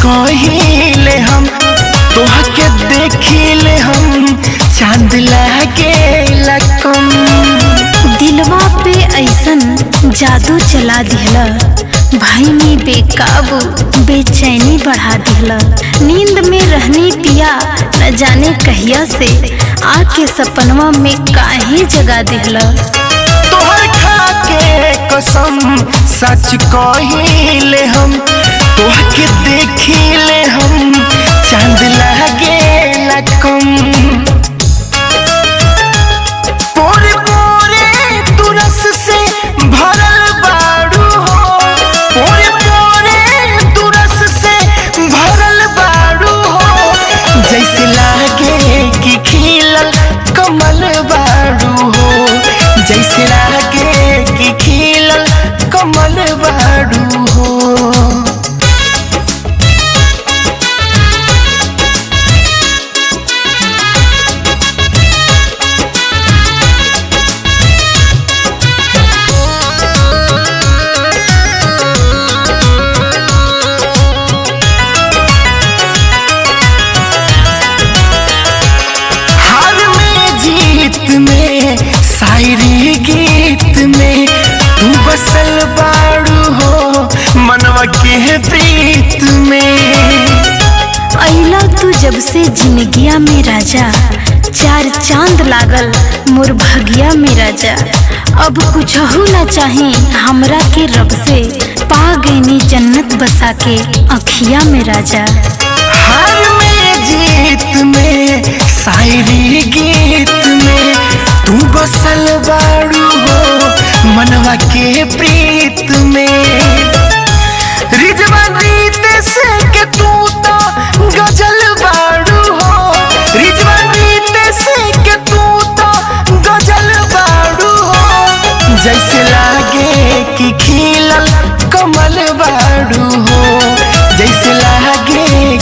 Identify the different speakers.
Speaker 1: कहिले हम तोहा के देखिले हम चांद लागे लकम।
Speaker 2: दिलवा पे ऐसन जादू चला दिहला, भईनी बेकाबू बेचैनी बढ़ा दिहला। नींद में रहनी पिया न जाने कहिया से, आके सपनवा में काहे जगा दिहला।
Speaker 1: तोहर खा के कसम सच कहिले हम तोहा के देखिले हम चांद लागे लकम। पोरे पोरे तू रस से भरल बाड़ू हो, पोरे पोरे तू रस से भरल बाड़ू हो। जैसे लागे कि खिलल कमल बाड़ू हो, जैसे लागे कि खिलल कमल बाड़ू हो। शायरी गीत में तू बसल बाड़ू हो मनवा के प्रीत में।
Speaker 2: अइला तू जब से जिंदगिया में राजा, चार चांद लागल मोर भगिया में राजा। अब कुछ हो ना चाही हमरा के रब से, पा गईनी जन्नत बसा के अखिया में राजा।
Speaker 1: हार में जीत में शायरी गीत में तू बसल बाड़ू हो मनवा के प्रीत में। रिजवान रीत से के तू तो गजल बाड़ू हो, रिजवान रीत से के तू तो गजल बाड़ू हो। जैसे लागे कि खिलल कमल बाड़ू हो, जैसे लागे